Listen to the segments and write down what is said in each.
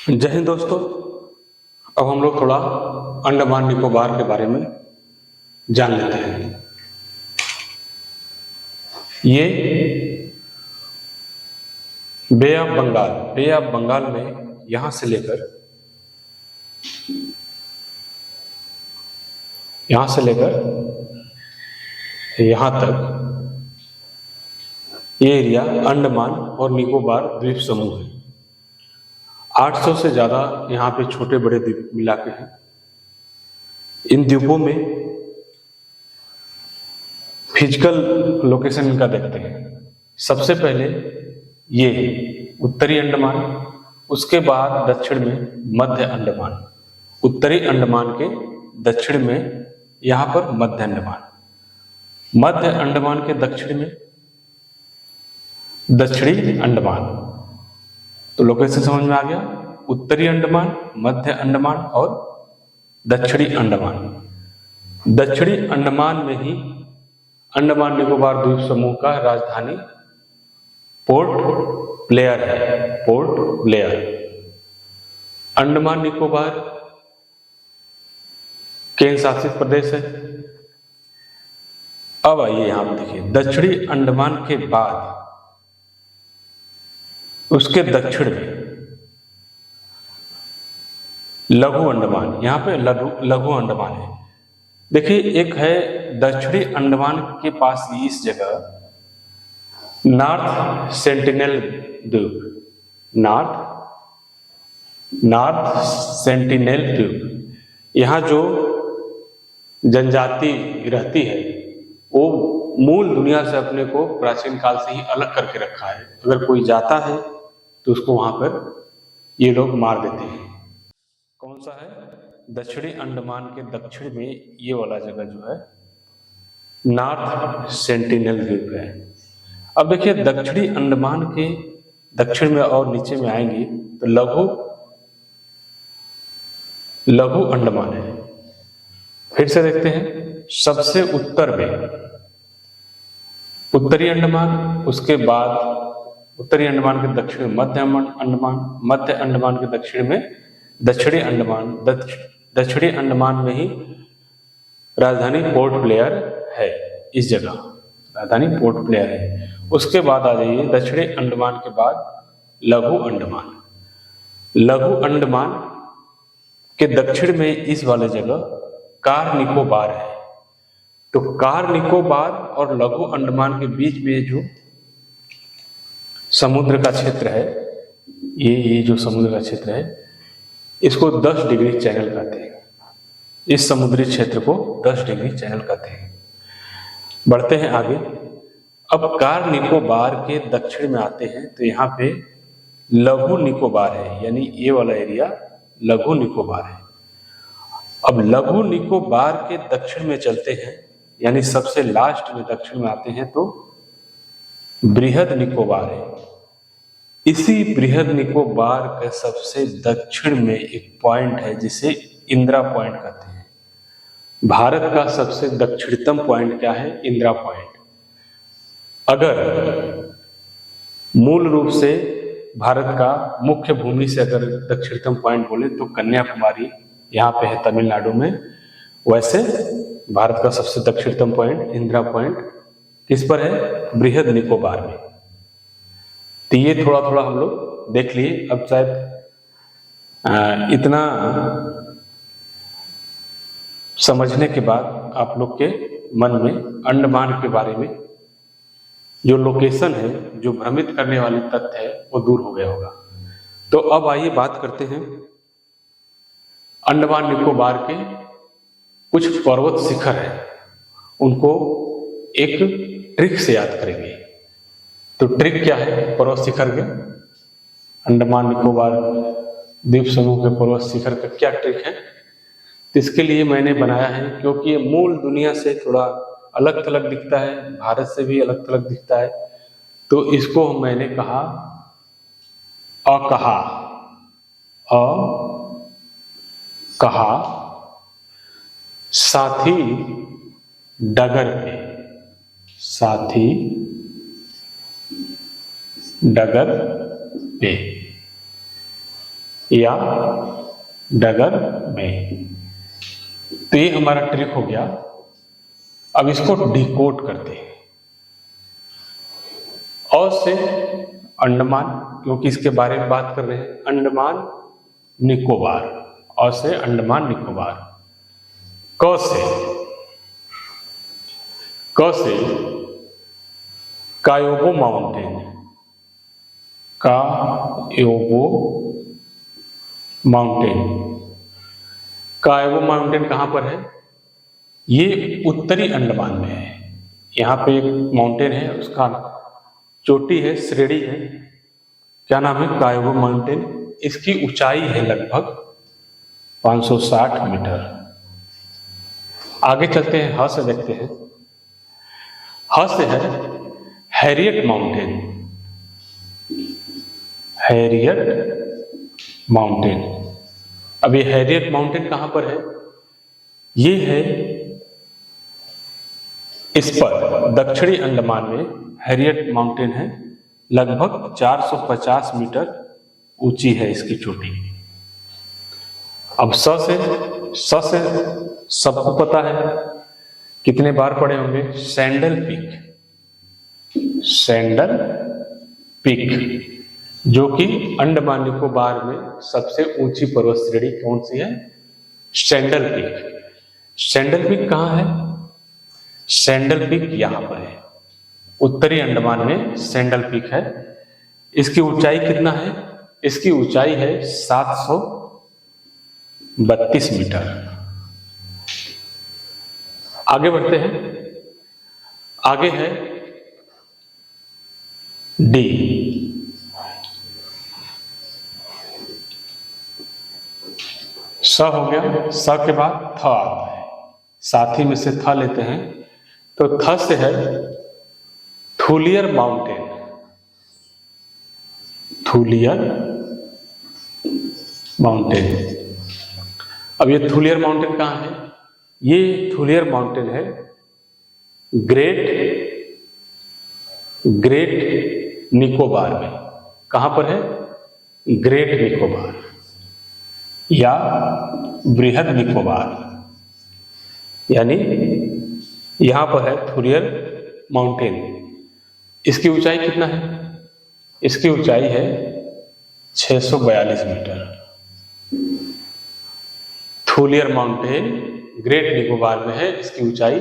जय हिंद दोस्तों। अब हम लोग थोड़ा अंडमान निकोबार के बारे में जान लेते हैं। ये बे ऑफ बंगाल में यहां से लेकर यहां तक ये एरिया अंडमान और निकोबार द्वीप समूह है। 800 से ज्यादा यहाँ पे छोटे बड़े द्वीप मिला के हैं। इन द्वीपों में फिजिकल लोकेशन इनका देखते हैं। सबसे पहले ये उत्तरी अंडमान, उसके बाद दक्षिण में मध्य अंडमान, उत्तरी अंडमान के दक्षिण में यहाँ पर मध्य अंडमान, मध्य अंडमान के दक्षिण में दक्षिणी अंडमान। तो लोकेशन समझ में आ गया, उत्तरी अंडमान, मध्य अंडमान और दक्षिणी अंडमान। दक्षिणी अंडमान में ही अंडमान निकोबार द्वीप समूह का राजधानी पोर्ट ब्लेयर है। पोर्ट ब्लेयर अंडमान निकोबार केंद्र शासित प्रदेश है। अब आइए यहां पर देखिए, दक्षिणी अंडमान के बाद उसके दक्षिण में लघु अंडमान, यहां पे लघु अंडमान है। देखिए, एक है दक्षिणी अंडमान के पास इस जगह नॉर्थ सेंटिनेल द्वीप, नॉर्थ सेंटिनेल द्वीप। यहां जो जनजाति रहती है वो मूल दुनिया से अपने को प्राचीन काल से ही अलग करके रखा है। अगर कोई जाता है तो उसको वहां पर ये लोग मार देते हैं। कौन सा है? दक्षिणी अंडमान के दक्षिण में ये वाला जगह जो है नॉर्थ सेंटिनेल द्वीप है। अब देखिए, दक्षिणी अंडमान के दक्षिण में और नीचे में आएंगे तो लघु अंडमान है। फिर से देखते हैं, सबसे उत्तर में उत्तरी अंडमान, उसके बाद उत्तरी अंडमान के दक्षिण में मध्य अंडमान, मध्य अंडमान के दक्षिण में दक्षिणी अंडमान, दक्षिणी अंडमान में ही राजधानी पोर्ट ब्लेयर है। इस जगह राजधानी पोर्ट ब्लेयर है। उसके बाद आ जाइए दक्षिणी अंडमान के बाद लघु अंडमान। लघु अंडमान के दक्षिण में इस वाले जगह कार निकोबार है। तो कार निकोबार और लघु अंडमान के बीच में जो समुद्र का क्षेत्र है, ये जो समुद्र का क्षेत्र है, इसको 10 डिग्री चैनल कहते हैं। इस समुद्री क्षेत्र को 10 डिग्री चैनल कहते हैं। बढ़ते हैं आगे। अब कार निकोबार के दक्षिण में आते हैं तो यहाँ पे लघु निकोबार है, यानी ये वाला एरिया लघु निकोबार है। अब लघु निकोबार के दक्षिण में चलते हैं, यानी सबसे लास्ट में दक्षिण में आते हैं तो बृहद निकोबार है। इसी बृहद निकोबार के सबसे दक्षिण में एक पॉइंट है जिसे इंदिरा पॉइंट कहते हैं। भारत का सबसे दक्षिणतम पॉइंट क्या है? इंदिरा पॉइंट। अगर मूल रूप से भारत का मुख्य भूमि से अगर दक्षिणतम पॉइंट बोले तो कन्याकुमारी यहाँ पे है तमिलनाडु में। वैसे भारत का सबसे दक्षिणतम पॉइंट इंदिरा पॉइंट किस पर है? बृहद निकोबार में। तो ये थोड़ा थोड़ा हम लोग देख लिए। अब शायद इतना समझने के बाद आप लोग के मन में अंडमान के बारे में जो लोकेशन है, जो भ्रमित करने वाले तथ्य है, वो दूर हो गया होगा। तो अब आइए बात करते हैं अंडमान निकोबार के कुछ पर्वत शिखर है, उनको एक ट्रिक से याद करेंगे। तो ट्रिक क्या है पर्वत शिखर के? अंडमान निकोबार द्वीप समूह के पर्वत शिखर का क्या ट्रिक है? तो इसके लिए मैंने बनाया है, क्योंकि ये मूल दुनिया से थोड़ा अलग थलग दिखता है, भारत से भी अलग थलग दिखता है। तो इसको मैंने कहा अकहा साथी डगर पे, साथी डगर पे। या डगर में। तो ये हमारा ट्रिक हो गया। अब इसको डिकोड करते हैं। और से अंडमान, क्योंकि इसके बारे में बात कर रहे हैं, अंडमान निकोबार, और से अंडमान निकोबार। क से कायोबो माउंटेन, कायोबो माउंटेन। कायोबो माउंटेन कहां पर है? ये उत्तरी अंडमान में है। यहाँ पे एक माउंटेन है, उसका चोटी है, श्रेणी है, क्या नाम है? कायोबो माउंटेन। इसकी ऊंचाई है लगभग 560 मीटर। आगे चलते हैं, ह से देखते हैं। ह से है हैरियट माउंटेन, हैरियट माउंटेन। अब ये हैरियट माउंटेन कहां पर है? ये है इस पर दक्षिणी अंडमान में हैरियट माउंटेन है, लगभग 450 मीटर ऊंची है इसकी चोटी। अब स से सबको पता है, कितने बार पढ़े होंगे? सैंडल पीक, सैंडल पीक, जो कि अंडमान निकोबार में सबसे ऊंची पर्वत श्रेणी कौन सी है? Sandal peak. सैंडल पीक कहां है? सैंडल पीक यहां पर है, उत्तरी अंडमान में सैंडल पीक है। इसकी ऊंचाई कितना है? इसकी ऊंचाई है 732 मीटर। आगे बढ़ते हैं। आगे है डी। स हो गया, स के बाद थ आता है, साथी में से थ लेते हैं। तो थ से है थुलियर माउंटेन, थुलियर माउंटेन। अब ये थुलियर माउंटेन कहां है? ये थुलियर माउंटेन है ग्रेट निकोबार में। कहां पर है? ग्रेट निकोबार या बृहद निकोबार, यानी यहां पर है थुलियर माउंटेन। इसकी ऊंचाई कितना है? इसकी ऊंचाई है 642 metre. Thuillier mountain Great Nicobar में है, इसकी ऊंचाई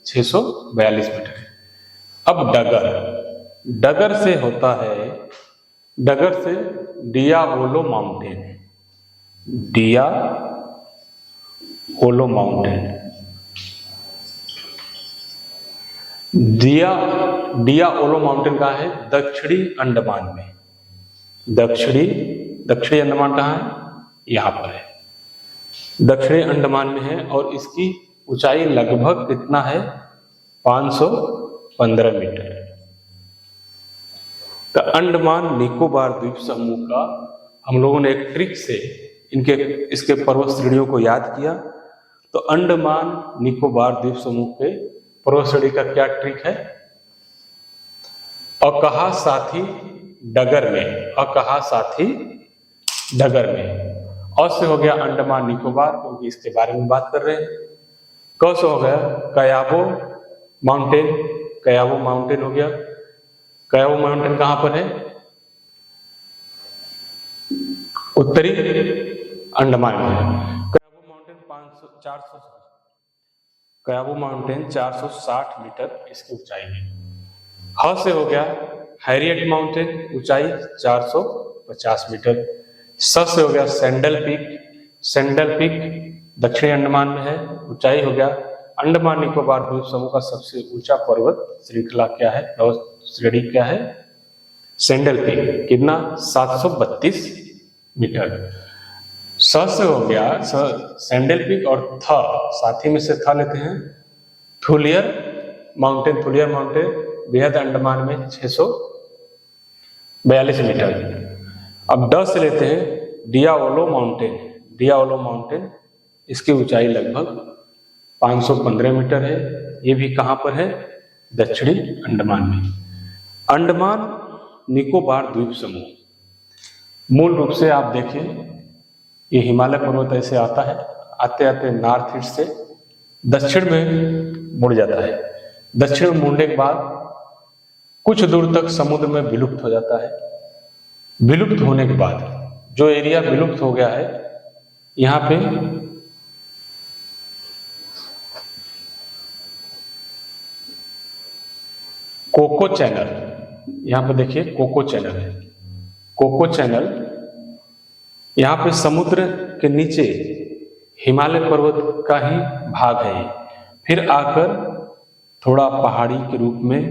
642 मीटर है। अब डगर से होता है, डगर से डियावोलो माउंटेन, डियावोलो माउंटेन। डियावोलो माउंटेन कहां है? दक्षिणी अंडमान में। दक्षिणी अंडमान कहां है? यहां पर है, दक्षिणी अंडमान में है। और इसकी ऊंचाई लगभग कितना है? 515 मीटर। तो अंडमान निकोबार द्वीप समूह का हम लोगों ने एक ट्रिक से इसके पर्वत श्रेणियों को याद किया। तो अंडमान निकोबार द्वीप समूह के पर्वत श्रेणी का क्या ट्रिक है? अकहा साथी डगर में, अकहा साथी डगर में। और से हो गया अंडमान निकोबार, क्योंकि इसके बारे में बात कर रहे हैं। क से हो गया कायाबो माउंटेन, कायाबो माउंटेन हो गया। कायाबो माउंटेन कहां पर है? उत्तरी अंडमान में है। कायाबो माउंटेन 460 मीटर इसकी ऊंचाई है। ह से हो गया हैरियट माउंटेन, ऊंचाई 450 मीटर। स से हो गया सैंडल पीक दक्षिणी अंडमान में है, ऊंचाई हो गया। अंडमान निकोबार द्वीप समूह का सबसे ऊंचा पर्वत श्रृंखला क्या है? श्रेणी क्या है? Sandal peak. कितना? 732 मीटर। स से हो गया सैंडल पीक, और थ साथी में से थ लेते हैं थुलियर माउंटेन बृहद अंडमान में 642 मीटर। अब ड से लेते हैं डियावोलो माउंटेन, इसकी ऊंचाई लगभग 515 मीटर है। ये भी कहां पर है? दक्षिणी अंडमान में। अंडमान निकोबार द्वीप समूह मूल रूप से आप देखें ये हिमालय पर्वत ऐसे आता है, आते आते नॉर्थ ईस्ट से दक्षिण में मुड़ जाता है। दक्षिण में मुड़ने के बाद कुछ दूर तक समुद्र में विलुप्त हो जाता है। विलुप्त होने के बाद जो एरिया विलुप्त हो गया है, यहाँ पे कोको चैनल, यहाँ पे देखिए कोको चैनल है। कोको चैनल यहाँ पे समुद्र के नीचे हिमालय पर्वत का ही भाग है। फिर आकर थोड़ा पहाड़ी के रूप में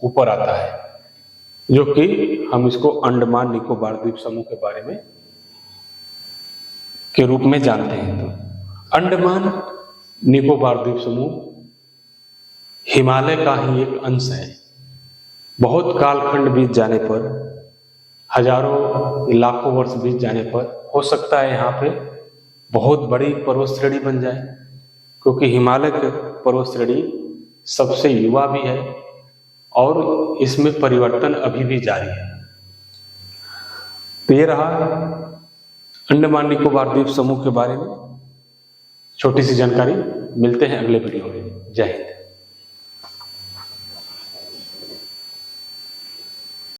ऊपर आता है, जो कि हम इसको अंडमान निकोबार द्वीप समूह के बारे में के रूप में जानते हैं। तो अंडमान निकोबार द्वीप समूह हिमालय का ही एक अंश है। बहुत कालखंड बीत जाने पर, हजारों लाखों वर्ष बीत जाने पर हो सकता है यहाँ पे बहुत बड़ी पर्वत श्रेणी बन जाए, क्योंकि हिमालय की पर्वत श्रेणी सबसे युवा भी है और इसमें परिवर्तन अभी भी जारी है। तो ये रहा अंडमान निकोबार द्वीप समूह के बारे में छोटी सी जानकारी। मिलते हैं अगले वीडियो में। जय हिंद।